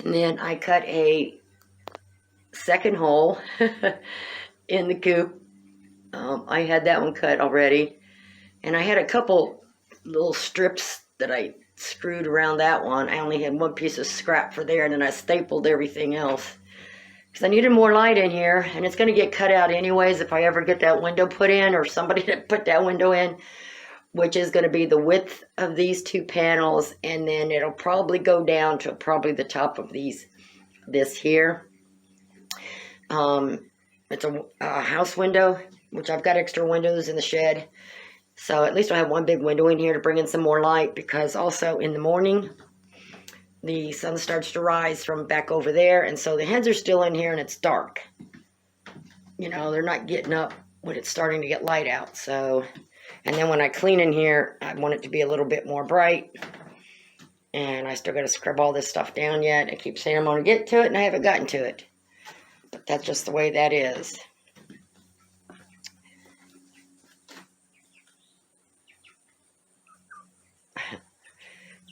And then I cut a second hole in the coop. I had that one cut already. And I had a couple little strips that I screwed around that one. I only had one piece of scrap for there, and then I stapled everything else. Because I needed more light in here, and it's going to get cut out anyways if I ever get that window put in, or somebody to put that window in, which is going to be the width of these two panels, and then it'll probably go down to probably the top of this here. It's a house window, which I've got extra windows in the shed. So at least I have one big window in here to bring in some more light, because also in the morning, the sun starts to rise from back over there, and so the hens are still in here and it's dark. You know, they're not getting up when it's starting to get light out. So, and then when I clean in here, I want it to be a little bit more bright. And I still got to scrub all this stuff down yet. I keep saying I'm going to get to it, and I haven't gotten to it. But that's just the way that is.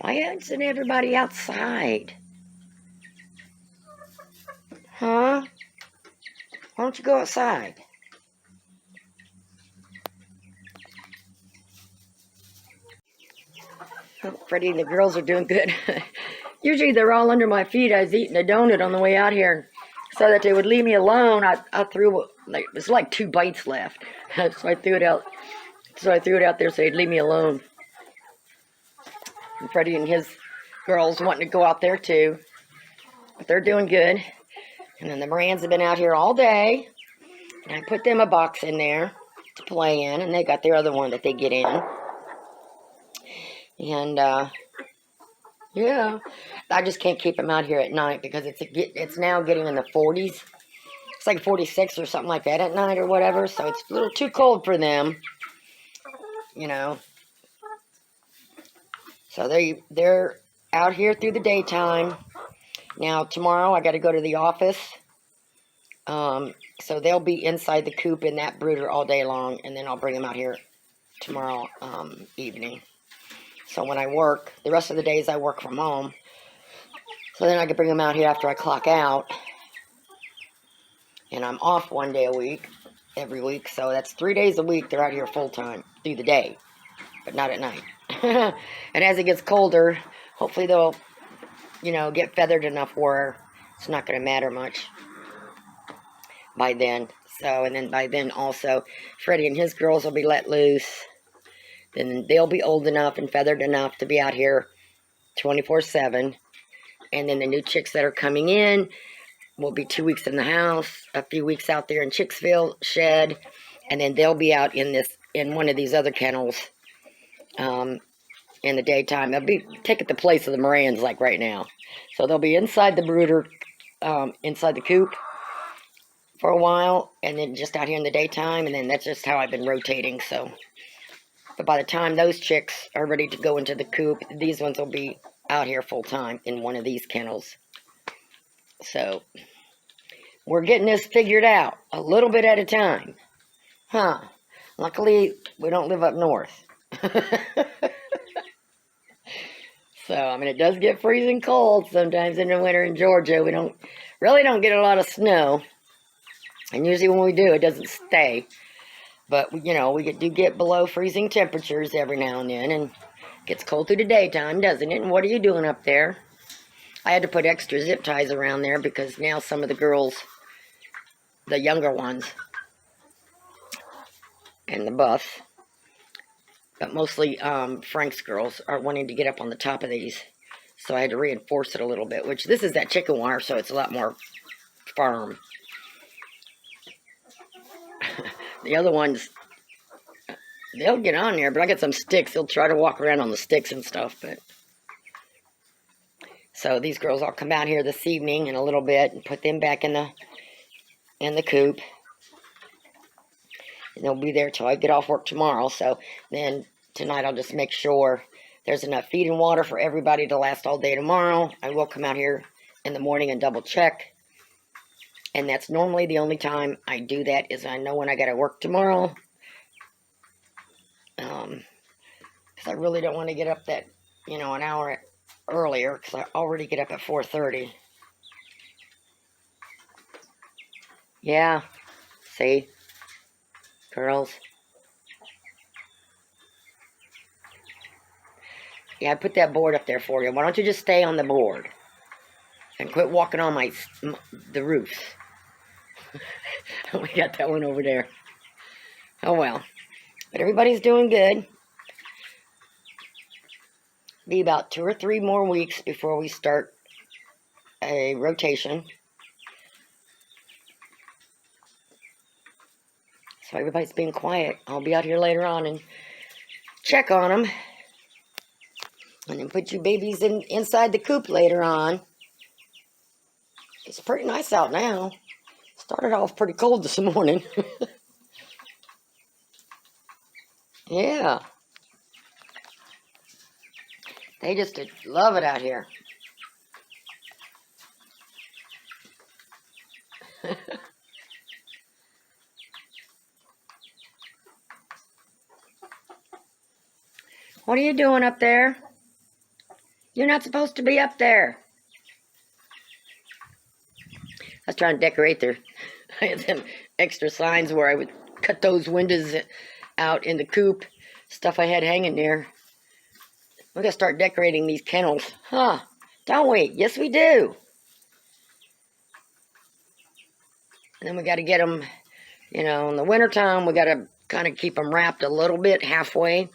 Why isn't everybody outside? Huh? Why don't you go outside? Oh, Freddie and the girls are doing good. Usually they're all under my feet. I was eating a donut on the way out here. So that they would leave me alone, I threw, like, there's like 2 bites left. So I threw it out. So I threw it out there so they'd leave me alone. And Freddie and his girls wanting to go out there too. But they're doing good. And then the Morans have been out here all day. And I put them a box in there to play in. And they got their other one that they get in. And, yeah. I just can't keep them out here at night because it's now getting in the 40s. It's like 46 or something like that at night or whatever. So it's a little too cold for them. You know. So they're out here through the daytime. Now tomorrow I got to go to the office. So they'll be inside the coop in that brooder all day long, and then I'll bring them out here tomorrow evening. So when I work, the rest of the days I work from home. So then I can bring them out here after I clock out. And I'm off 1 day a week, every week. So that's 3 days a week they're out here full time through the day, but not at night. And as it gets colder, hopefully they'll, get feathered enough where it's not going to matter much by then. So, and then by then also, Freddie and his girls will be let loose. Then they'll be old enough and feathered enough to be out here 24/7. And then the new chicks that are coming in will be 2 weeks in the house, a few weeks out there in Chicksville shed, and then they'll be out in one of these other kennels in the daytime. They'll be taking the place of the Morans like right now. So they'll be inside the brooder, inside the coop for a while, and then just out here in the daytime, and then that's just how I've been rotating. So, but by the time those chicks are ready to go into the coop, these ones will be out here full time in one of these kennels. So we're getting this figured out a little bit at a time. Huh. Luckily, we don't live up north. So, I mean, it does get freezing cold sometimes in the winter in Georgia. We really don't get a lot of snow. And usually when we do, it doesn't stay. But, we do get below freezing temperatures every now and then. And it gets cold through the daytime, doesn't it? And what are you doing up there? I had to put extra zip ties around there because now some of the girls, the younger ones, and the buffs, but mostly Frank's girls, are wanting to get up on the top of these. So I had to reinforce it a little bit, which this is that chicken wire, so it's a lot more firm. The other ones, they'll get on there, but I got some sticks. They'll try to walk around on the sticks and stuff, but... So these girls all come out here this evening in a little bit and put them back in the coop. And they'll be there till I get off work tomorrow. So then tonight I'll just make sure there's enough feed and water for everybody to last all day tomorrow. I will come out here in the morning and double check. And that's normally the only time I do that, is I know when I got to work tomorrow. Because I really don't want to get up that, an hour earlier, because I already get up at 4:30. Yeah. See? Girls. Yeah, I put that board up there for you. Why don't you just stay on the board? And quit walking on the roof. We got that one over there. Oh well. But everybody's doing good. Be about 2 or 3 more weeks before we start a rotation. So everybody's being quiet. I'll be out here later on and check on them. And then put you babies inside the coop later on. It's pretty nice out now. Started off pretty cold this morning. Yeah. They just love it out here. What are you doing up there? You're not supposed to be up there. I was trying to decorate there. I had them extra signs where I would cut those windows out in the coop. Stuff I had hanging there. We're going to start decorating these kennels. Huh. Don't we? Yes, we do. And then we got to get them, you know, in the wintertime, we got to kind of keep them wrapped a little bit halfway.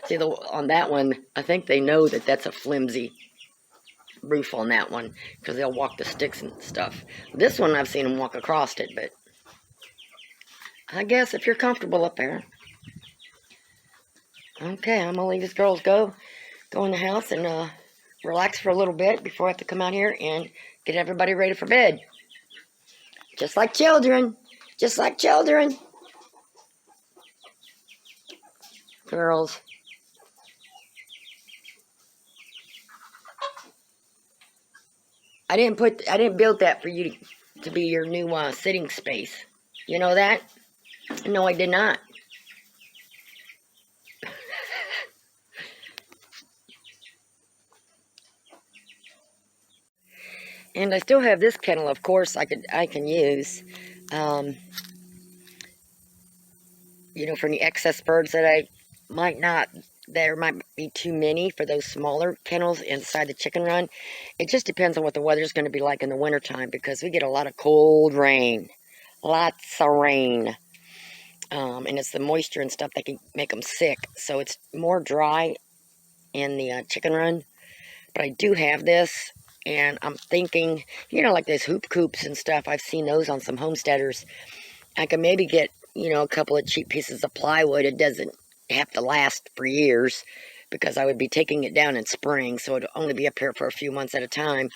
See, on that one, I think they know that that's a flimsy roof on that one because they'll walk the sticks and stuff. This one, I've seen them walk across it, but I guess if you're comfortable up there. Okay, I'm gonna leave these girls go in the house and relax for a little bit before I have to come out here and get everybody ready for bed. Just like children. Just like children. Girls. I didn't build that for you to be your new sitting space. You know that? No, I did not. And I still have this kennel, of course, I can use. You know, for any excess birds that I might not, there might be too many for those smaller kennels inside the chicken run. It just depends on what the weather's going to be like in the wintertime because we get a lot of cold rain. Lots of rain. And it's the moisture and stuff that can make them sick. So it's more dry in the chicken run. But I do have this, and I'm thinking, you know, like those hoop coops and stuff. I've seen those on some homesteaders. I can maybe get, you know, a couple of cheap pieces of plywood. It doesn't have to last for years because I would be taking it down in spring, so it'd only be up here for a few months at a time.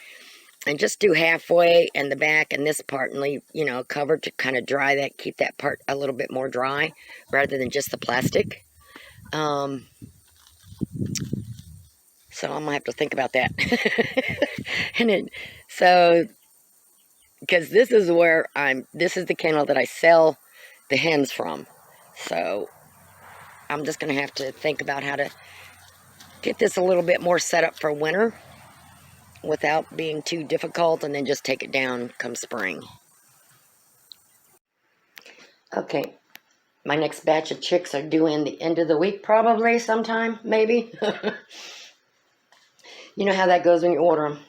And just do halfway and the back and this part and leave, you know, covered to kind of dry that, keep that part a little bit more dry rather than just the plastic. So I'm gonna have to think about that. So, because this is where this is the kennel that I sell the hens from. So I'm just gonna have to think about how to get this a little bit more set up for winter without being too difficult, and then just take it down come spring. Okay, my next batch of chicks are due in the end of the week, probably sometime, maybe. You know how that goes when you order them.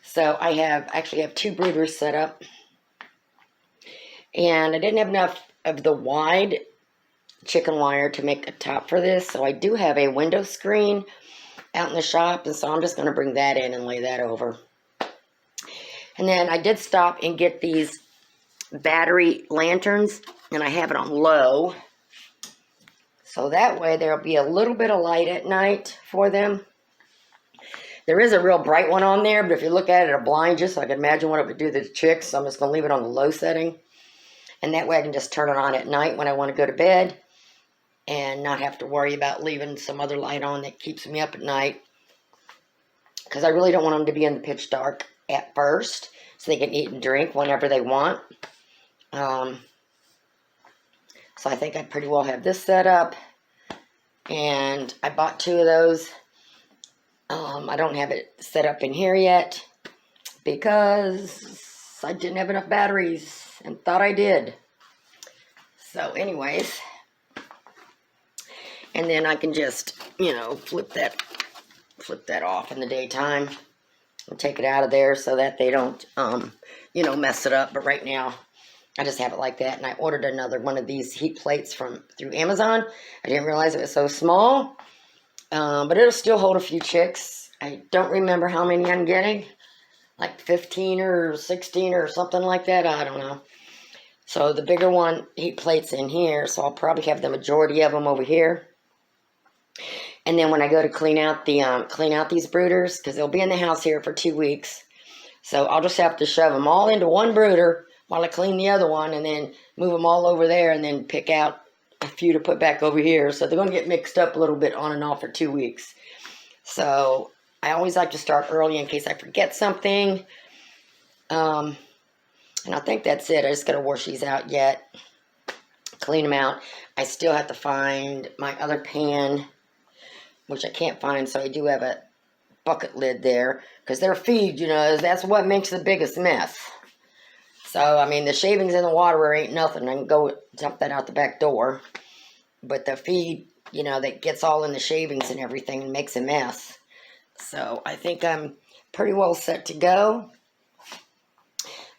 So I actually have 2 brooders set up, and I didn't have enough of the wide chicken wire to make a top for this, so I do have a window screen out in the shop, and so I'm just going to bring that in and lay that over. And then I did stop and get these battery lanterns, and I have it on low, so that way there'll be a little bit of light at night for them. There is a real bright one on there, but if you look at it, it'll blind you, so I can imagine what it would do to the chicks, so I'm just going to leave it on the low setting, and that way I can just turn it on at night when I want to go to bed and not have to worry about leaving some other light on that keeps me up at night, because I really don't want them to be in the pitch dark at first, so they can eat and drink whenever they want. So I think I pretty well have this set up, and I bought 2 of those I don't have it set up in here yet because I didn't have enough batteries and thought I did. So anyways, and then I can just, you know, flip that off in the daytime and take it out of there so that they don't, you know, mess it up. But right now, I just have it like that. And I ordered another one of these heat plates through Amazon. I didn't realize it was so small, but it'll still hold a few chicks. I don't remember how many I'm getting, like 15 or 16 or something like that. I don't know. So the bigger one, heat plate's in here, so I'll probably have the majority of them over here. And then when I go to clean out these brooders, because they'll be in the house here for 2 weeks, so I'll just have to shove them all into one brooder while I clean the other one, and then move them all over there, and then pick out a few to put back over here. So they're going to get mixed up a little bit on and off for 2 weeks. So I always like to start early in case I forget something. And I think that's it. I just got to wash these out yet, clean them out. I still have to find my other pan, which I can't find, so I do have a bucket lid there, because their feed, you know, that's what makes the biggest mess. So, I mean, the shavings in the water ain't nothing. I can go dump that out the back door. But the feed, you know, that gets all in the shavings and everything and makes a mess. So, I think I'm pretty well set to go.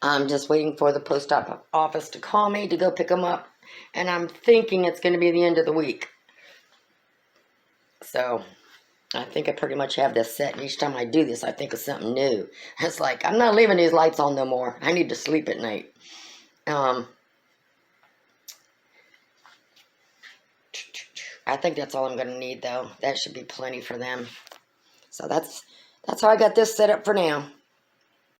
I'm just waiting for the post office to call me to go pick them up. And I'm thinking it's going to be the end of the week. So, I think I pretty much have this set. And each time I do this, I think of something new. It's like, I'm not leaving these lights on no more. I need to sleep at night. I think that's all I'm going to need, though. That should be plenty for them. So that's how I got this set up for now.